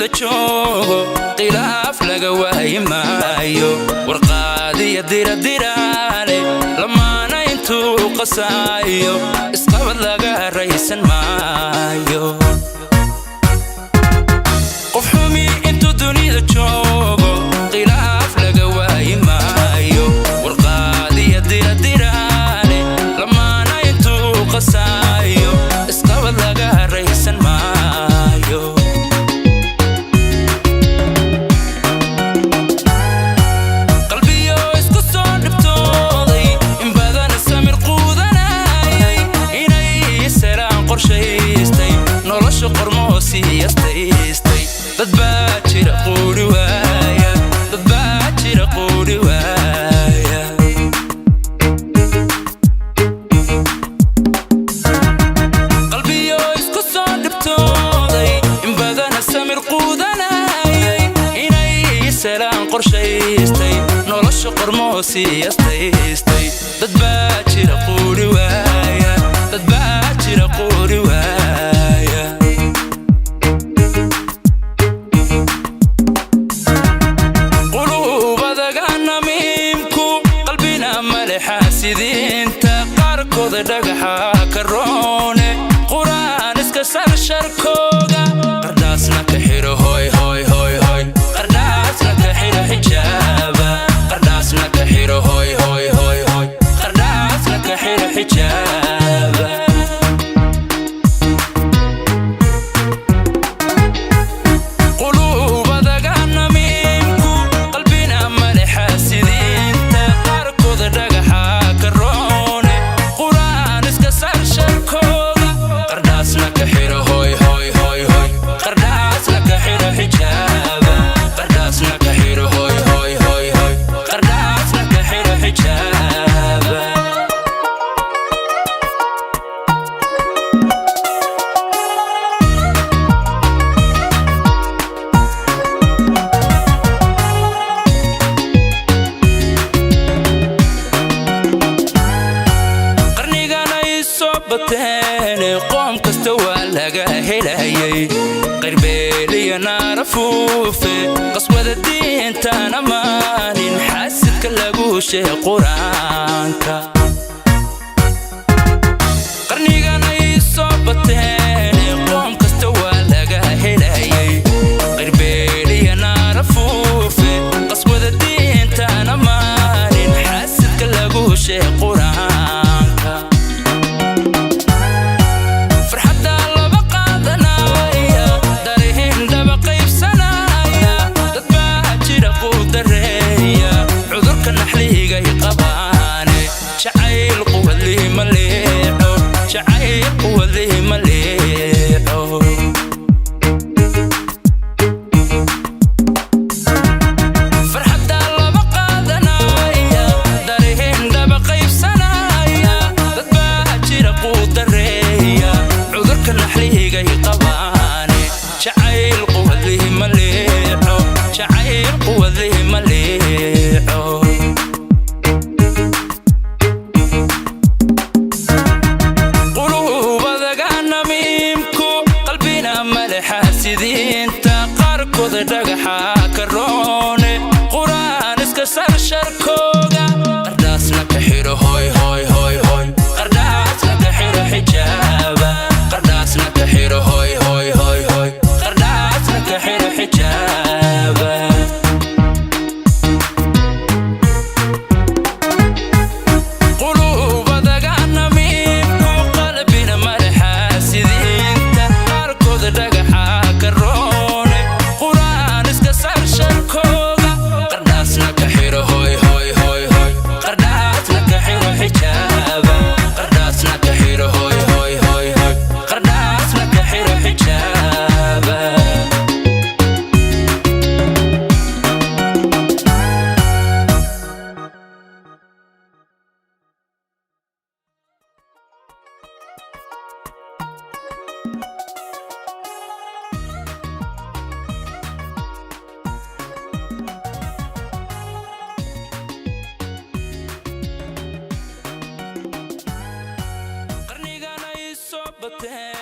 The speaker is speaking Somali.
dunida joogo khilaaf laga waayi maayo warqaadiya diradiraale lamaana intuu qasaayo isqabad laga raysan maayo qof xumi intuu dunida joogo khilaaf laga waayi maayo warqaadiya diradiraale lamaana intuu qasaayo isqabad laga raysan maayo nolosha qormo siyaastay dad baa jira qoori waaya dad baa jira qoori waaya qalbiyo isku soo dhibtooday in badan samir quudanayay inay salaan qorshaystay nolosha qormo siyaastay dad baa jira qoori waaya dad baa jira qoori waaya xaasidiinta qaarkooda dhagaxa karoone quraan iska sar sharkooga qardhaasna ka xiro hoy hoy hoy hoy qardhaasna ka xiro xijaaba qardhaasna ka xiro hoy hoy hoy hoy qardhaasna ka xiro xijaaba qoom kasta waa laga helayay qarbeeliya naarafuufe qaswada diintana maanin xaasidka lagu sheeg quraanka qarnigana ii soo bateen qoom kasta waa laga helayay qarbeeliya naarafuufe qaswada diintana maanin xaasidka lagu sheeg quraanka شعيل قوة اللي مليحو شعيل قوة اللي مليحو فرحة الله بقادنا يا دارهن دبقى يفسنايا تتباجر قوة الريا عذرك النحلي جاي قباني شعيل قوة اللي مليحو شعيل قوة اللي مليحو xaasidiinta qaarkooda dhagaxa karoone quraan iska sar sharkooga qardhaasna ka xiro hoy hoy hoy hoy qardhaasna ka xiro xijaaba qardhaasna ka xiro hoy hoy hoy hoy qardhaasna ka xiro xijaaba but then